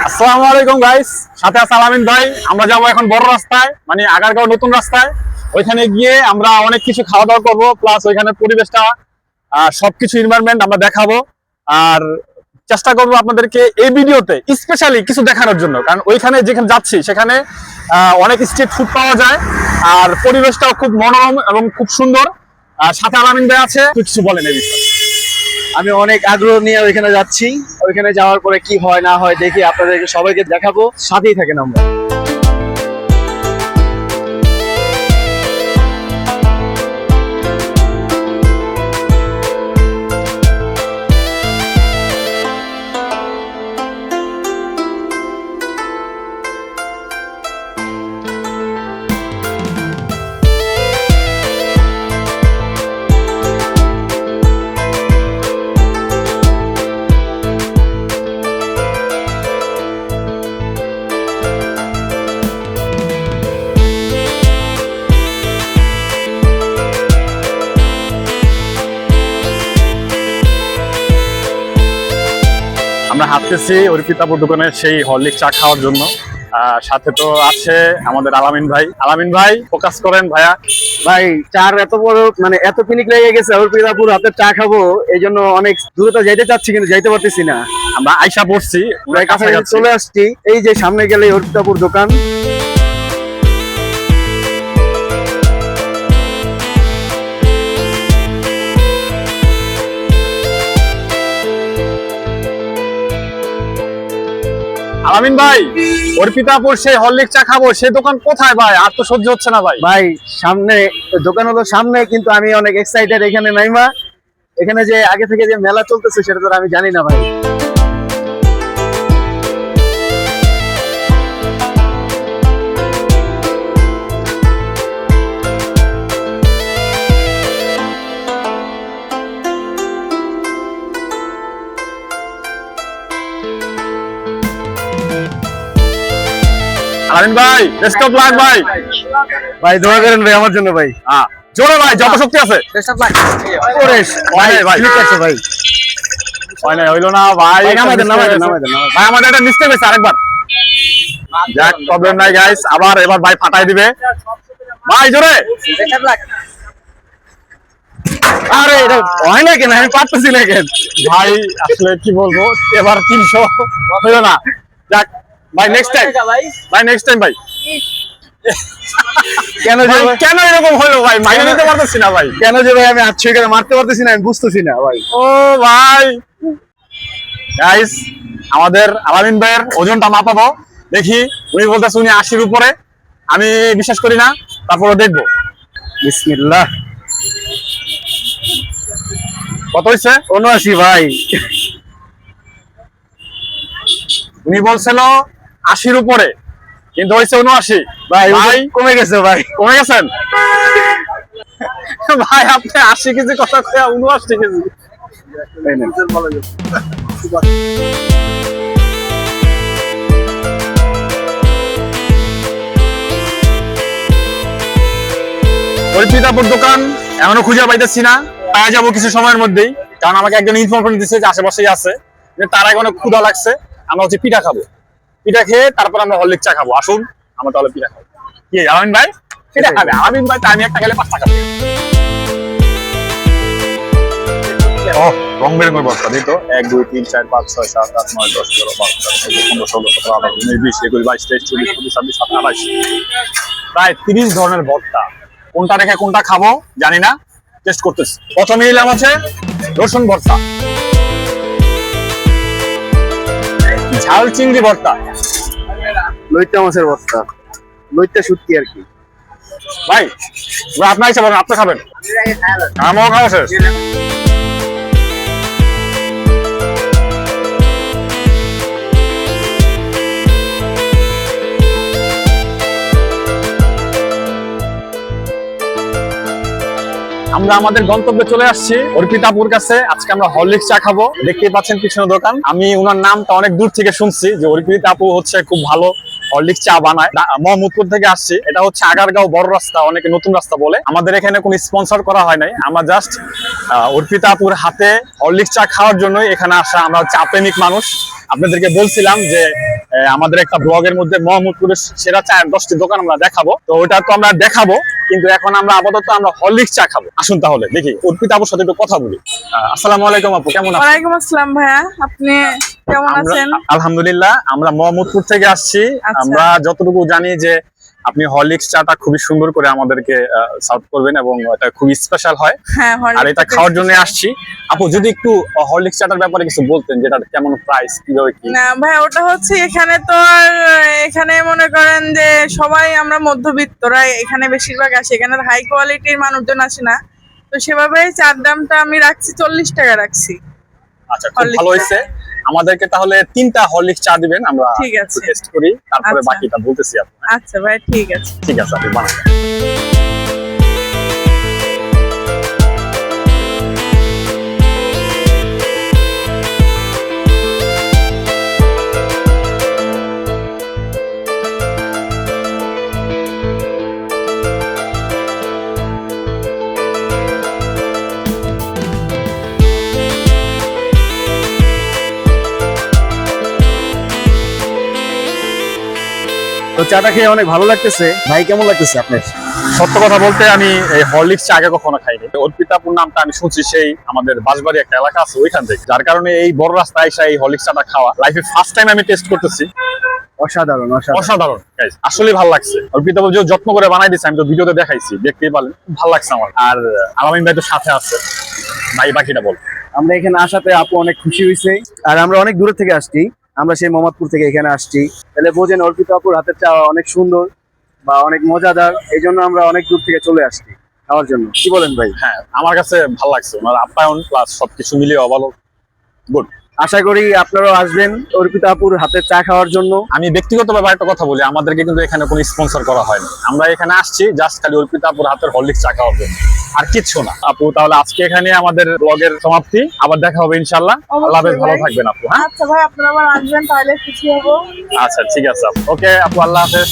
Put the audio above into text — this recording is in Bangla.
আসসালামু আলাইকুম গাইস, সাথে আছে আলামিন ভাই। আমরা যাবো এখন বড় রাস্তায়, মানে আগারগাঁও নতুন রাস্তায়। ওইখানে গিয়ে আমরা অনেক কিছু খাওয়া দাওয়া করবো, প্লাস ওইখানে পরিবেশটা সবকিছু এনভায়রনমেন্ট আমরা দেখাবো। আর চেষ্টা করবো আপনাদেরকে এই ভিডিওতে স্পেশালি কিছু দেখানোর জন্য, কারণ ওইখানে যেখানে যাচ্ছি সেখানে অনেক স্ট্রিট ফুড পাওয়া যায়, আর পরিবেশটাও খুব মনোরম এবং খুব সুন্দর। সাথে আলামিন ভাই আছে, কিছু বলেন এই বিষয়ে। আমি অনেক আগ্রহ নিয়ে ওইখানে যাচ্ছি। ওইখানে যাওয়ার পরে কি হয় না হয় দেখি, আপনাদেরকে সবাইকে দেখাবো, সাথেই থাকেন আমরা। আমরা হাঁটতেছি অর্পিতাপুর দোকানের সেই হরলিক্স চা খাওয়ার জন্য। সাথে তো আছে আমাদের আলামিন ভাই। আলামিন ভাই ফোকাস করেন ভাইয়া। ভাই চার এত বড় মানে এত পিনিক লেগে গেছে অর্পিতাপুর হাতের চা খাবো, এই জন্য অনেক দূরতা যাইতে চাচ্ছি কিন্তু যাইতে পারতেছি না। আমরা আইসা পড়ছি, প্রায় কাছাকাছি চলে আসছি। এই যে সামনে গেলে অর্পিতাপুর দোকান। আলামিন ভাই, অর্পিতাপুর সেই হরলিক্স চা খাবো, সেই দোকান কোথায় ভাই? আর তো সহ্য হচ্ছে না ভাই। ভাই সামনে দোকান হলো সামনে, কিন্তু আমি অনেক এক্সাইটেড এখানে নাইমা। এখানে যে আগে থেকে যে মেলা চলতেছে সেটা তো আমি জানি না ভাই। আলামিন ভাই, বেস্ট অফ লাক ভাই। ভাই দোয়া করেন ভাই আমার জন্য ভাই। জোরে ভাই, যত শক্তি আছে। ভাই ভাই ভাই হয় না, হইলো না ভাই। ভাই আমাদের একটা মিস্টেক হয়েছে আরেকবার। যাক, প্রবলেম নাই গাইস, আবার এবার ভাই ফাটাই দিবে। ভাই জোরে। আরে এটা হয় না কেন, আমি পারতেছি না কেন ভাই। আসলে কি বলবো, এবার 300 হইলো না। যাক ভাই, নেক্সট টাইম ভাই, নেক্সট টাইম ভাই। কেন যে কেন এরকম হলো ভাই, মাইনে নিতে পারতেছি না ভাই। কেন যে ভাই আমি আজকে এখানে মারতে পারতেছি না, আমি বুঝতেছি না ভাই। ও ভাই, গাইস আমাদের আলামিন ভাইয়ের ওজনটা মাপাবো, দেখি। উনি বলতেছে উনি 80-র উপরে, আমি বিশ্বাস করি না, তারপরে দেখবো। বিসমিল্লাহ। কত হয়েছে? 79 ভাই। উনি বলছিল 80-র উপরে, কিন্তু হয়েছে 79। ভাই ভাই কমে গেছে ভাই। কমে গেছেন ভাই। আপনি 80 কেজি কথা কয়ে 79 কেজি। অর্পিতাপুর দোকান এমনও খুঁজে পাইতেছি না, পাওয়া যাবো কিছু সময়ের মধ্যেই, কারণ আমাকে একজন ইনফরমেশন দিচ্ছে যে আশেপাশেই আছে। তার আগে অনেক ক্ষুধা লাগছে, আমরা হচ্ছে পিঠা খাবো। পিঠা খেয়ে তারপর আমরা হরলিক্স চা খাবো। আসুন আমরা তাহলে পিঠা খাবো। কি আলামিন ভাই পিঠা খাবে? আলামিন ভাই তা আমি একটা খেলে 5 টাকা। রং বেরঙের বস্তা দিত 1 2 3 4 5 6 7 8 9 10 11 12 13 14 15 16 17 18 19 20 21 22 23 24 25 26 27 28, প্রায় 30 ধরনের ভর্তা। কোনটা রেখে কোনটা খাবো জানি না, টেস্ট করতেছি। প্রথমে নিলাম আছে রসুন ভর্তা, ঝাল চিংড়ি ভর্তা, লইট্টা মাছের বস্তা, লইট্টা শুটকি আর কি। ভাই আপনার ইচ্ছা বলেন, আপনি খাবেন? আমারও খাওয়া শেষ। আমরা আমাদের গন্তব্যে চলে আসছি অর্পিতাপুর কাছে। আজকে আমরা হরলিক্স চা খাবো। দেখতেই পাচ্ছেন পিছনে দোকান। আমি ওনার নামটা অনেক দূর থেকে শুনছি যে অর্পিতাপু হচ্ছে খুব ভালো হরলিক্স চা বানায়। মোহাম্মদপুর থেকে আসছি। এটা হচ্ছে আগারগাঁও বড় রাস্তা, অনেকে নতুন রাস্তা বলে। আমাদের এখানে কোনো স্পন্সর করা হয় নাই, আমরা জাস্ট অর্পিতাপুর হাতে হরলিক্স চা খাওয়ার জন্যই এখানে আসা। আমরা হচ্ছে প্রেমিক মানুষ। আপনাদেরকে বলছিলাম যে আমাদের একটা ব্লগের মধ্যে মোহাম্মদপুরের সেরা চায়ের 10টি দোকান আমরা দেখাবো। তো ওটা তো আমরা দেখাবো, কিন্তু এখন আমরা আপাতত আমরা হরলিক্স চা খাবো। আসুন তাহলে দেখি অর্পিতা আপুর সাথে একটু কথা বলি। আসসালামু আলাইকুম আপু, কেমন আছেন? ওয়ালাইকুম আসসালাম ভাইয়া, আপনি কেমন আছেন? আলহামদুলিল্লাহ, আমরা মোহাম্মদপুর থেকে আসছি। আচ্ছা। আমরা যতটুকু জানি যে আপনি হরলিক্স চাটা খুবই সুন্দর করে আমাদেরকে সার্ভ করবেন এবং এটা খুবই স্পেশাল হয়। হ্যাঁ, আর এটা খাওয়ার জন্য আসছি। আপু যদি একটু হরলিক্স চাটার ব্যাপারে কিছু বলতেন, যেটা কেমন প্রাইস, কিভাবে কি? না ভাই, ওটা হচ্ছে এখানে তো আর এখানে মনে করেন যে সবাই আমরা মধ্যবিত্তরা এখানে বেশিরভাগ আসি, এখানে হাই কোয়ালিটির মানুষজন আসে না, তো সেভাবে চার দামটা আমি রাখছি 40 টাকা রাখছি। আচ্ছা, খুব হরলিক্স ভালো চা। হয়েছে। আমাদেরকে তাহলে 3টা হরলিক্স চা দিবেন, আমরা ঠিক আছে। টেস্ট করি, তারপরে আচ্ছা। বাকিটা বলতেছি আপু। আচ্ছা ভাই, ঠিক আছে। ঠিক আছে, আপনি বানান। তো চাটা খেয়ে অনেক ভালো লাগতেছে। ভাই কেমন লাগতেছে আপনার? সত্য কথা বলতে আমি এই হরলিক্স চা আগে কখনো খাইনি। অর্পিতাপুর নামটা আমি শুনছি সেই আমাদের বাঁশবাড়ি একটা এলাকা আছে ওইখান থেকে, যার কারণে এই বড় রাস্তায় এসে এই হরলিক্স চাটা খাওয়া লাইফে ফার্স্ট টাইম আমি টেস্ট করতেছি। অসাধারণ অসাধারণ। অসাধারণ guys, আসলে ভালো লাগছে। অর্পিতা যে যত্ন করে বানাই দিচ্ছে, আমি তো ভিডিওতে দেখাইছি, দেখতেই পারলেন, ভালো লাগছে আমার। আর আলামিন ভাই তো সাথে আছে, ভাই বাকিটা বল। আমরা এখানে আসাতে আপু অনেক খুশি হয়েছে, আর আমরা অনেক দূর থেকে আসছি। আমরা সেই মোহাম্মদপুর থেকে এখানে আসছি, তাহলে বোঝেন অর্পিতা আপুর হাতের চা অনেক সুন্দর বা অনেক মজাদার, এই জন্য আমরা অনেক দূর থেকে চলে আসছি খাওয়ার জন্য। কি বলেন ভাই? হ্যাঁ, আমার কাছে ভালো লাগছে, ওনার আপ্যায়ন প্লাস সবকিছু মিলিয়ে ভালো, গুড। আশা করি আপনারাও আসবেন অর্পিতা আপুর হাতের চা খাওয়ার জন্য। আমি ব্যক্তিগতভাবে একটা কথা বলি, আমাদেরকে কিন্তু এখানে কোনো স্পন্সর করা হয়নি। আমরা এখানে আসছি জাস্ট খালি অর্পিতা আপুর হাতের হরলিক্স চা খাওয়ার জন্য, আর কিচ্ছু না। আপু তাহলে আজকে এখানে আমাদের ব্লগের সমাপ্তি, আবার দেখা হবে ইনশাআল্লাহ। আল্লাহ হাফেজ, ভালো থাকবেন আপু। হ্যাঁ, আচ্ছা ভাই, আপনারা আবার আসবেন, তাহলে খুশি হবো। আচ্ছা ঠিক আছে আপু। ওকে আপু, আল্লাহ হাফেজ।